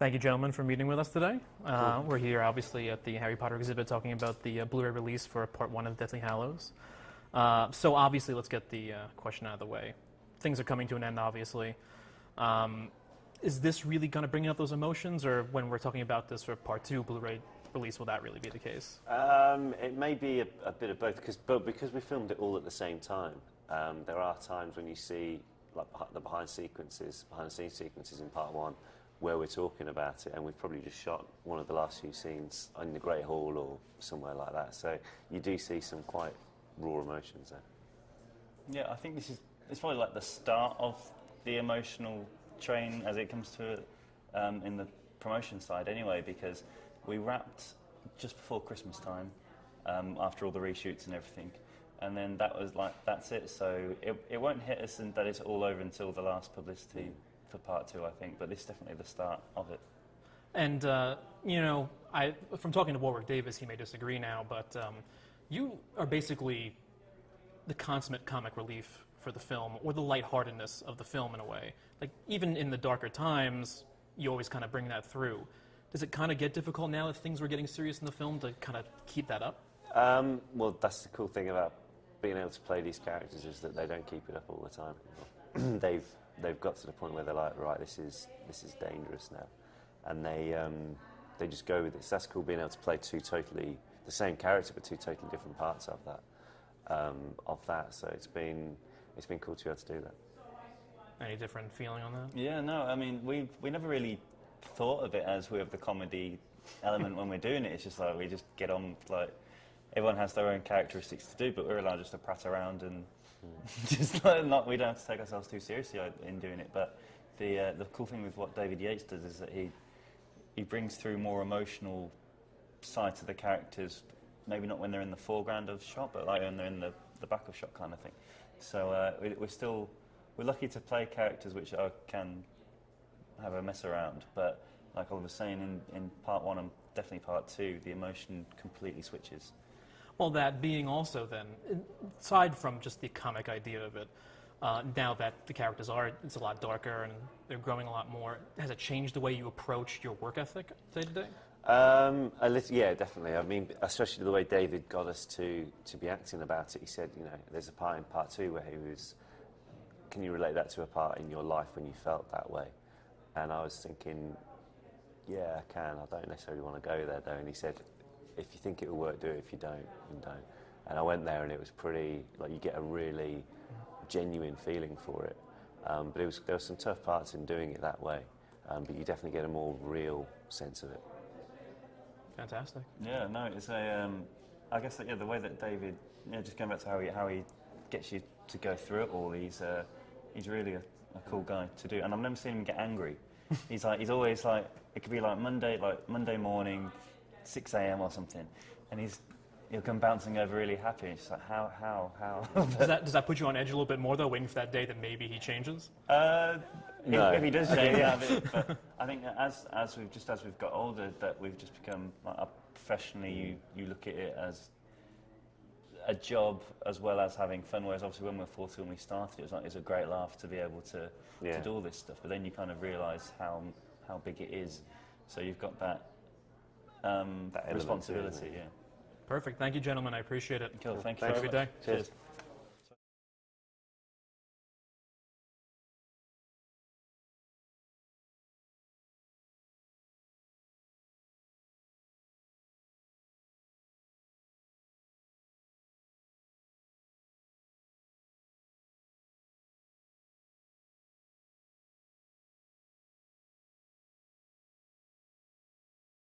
Thank you, gentlemen, for meeting with us today. We're here, obviously, at the Harry Potter exhibit talking about the Blu-ray release for Part 1 of Deathly Hallows. So, obviously, let's get the question out of the way. Things are coming to an end, obviously. Is this really going to bring out those emotions, or when we're talking about this for Part 2 Blu-ray release, will that really be the case? It may be a bit of both, because we filmed it all at the same time. There are times when you see like the behind-the-scenes sequences in Part 1, where we're talking about it, and we've probably just shot one of the last few scenes in the Great Hall or somewhere like that. So you do see some quite raw emotions there. Yeah, I think it's probably like the start of the emotional train as it comes to it in the promotion side anyway, because we wrapped just before Christmas time after all the reshoots and everything, and then that was like, that's it. So it won't hit us and that it's all over until the last publicity for Part 2, I think, but this is definitely the start of it. And, you know, from talking to Warwick Davis, he may disagree now, but you are basically the consummate comic relief for the film, or the lightheartedness of the film in a way. Like, even in the darker times, you always kind of bring that through. Does it kind of get difficult now that things were getting serious in the film to kind of keep that up? Well, that's the cool thing about being able to play these characters, is that they don't keep it up all the time. They've got to the point where they're like, right, this is dangerous now, and they just go with it. So that's cool, being able to play the same character but two totally different parts of that. So it's been cool to be able to do that. Any different feeling on that? Yeah, no, I mean, we never really thought of it as we have the comedy element when we're doing it. It's just like we just get on, like, everyone has their own characteristics to do, but we're allowed just to prat around and just like, we don't have to take ourselves too seriously in doing it. But the cool thing with what David Yates does is that he brings through more emotional side to the characters, maybe not when they're in the foreground of shot, but like when they're in the back of shot kind of thing. So we're lucky to play characters which can have a mess around, but like I was saying, in Part 1 and definitely Part 2, the emotion completely switches. Well, that being also then, aside from just the comic idea of it, now that the characters it's a lot darker and they're growing a lot more, has it changed the way you approach your work ethic day to day? Yeah, definitely. I mean, especially the way David got us to be acting about it. He said, you know, there's a part in Part 2 where he was, can you relate that to a part in your life when you felt that way? And I was thinking, yeah, I can. I don't necessarily want to go there, though. And he said, if you think it will work, do it. If you don't, then don't. And I went there, and it was pretty, like, you get a really genuine feeling for it. But there were some tough parts in doing it that way. But you definitely get a more real sense of it. Fantastic. Yeah, no, it's I guess that, the way that David, just going back to how he gets you to go through it all, he's really a cool guy to do, and I've never seen him get angry. He's always like, it could be like Monday morning, 6 a.m. or something, and he'll come bouncing over really happy. And just like, how? Does that put you on edge a little bit more though, waiting for that day that maybe he changes? No. If he does change, yeah. But I think that as we've got older, that we've just become, like, professionally, you look at it as a job as well as having fun. Whereas obviously when we were 40 when we started, it was a great laugh to be able to do all this stuff. But then you kind of realise how big it is. So you've got that responsibility. Yeah. Perfect. Thank you, gentlemen. I appreciate it. Cool. Thank you. Have a good day. Cheers.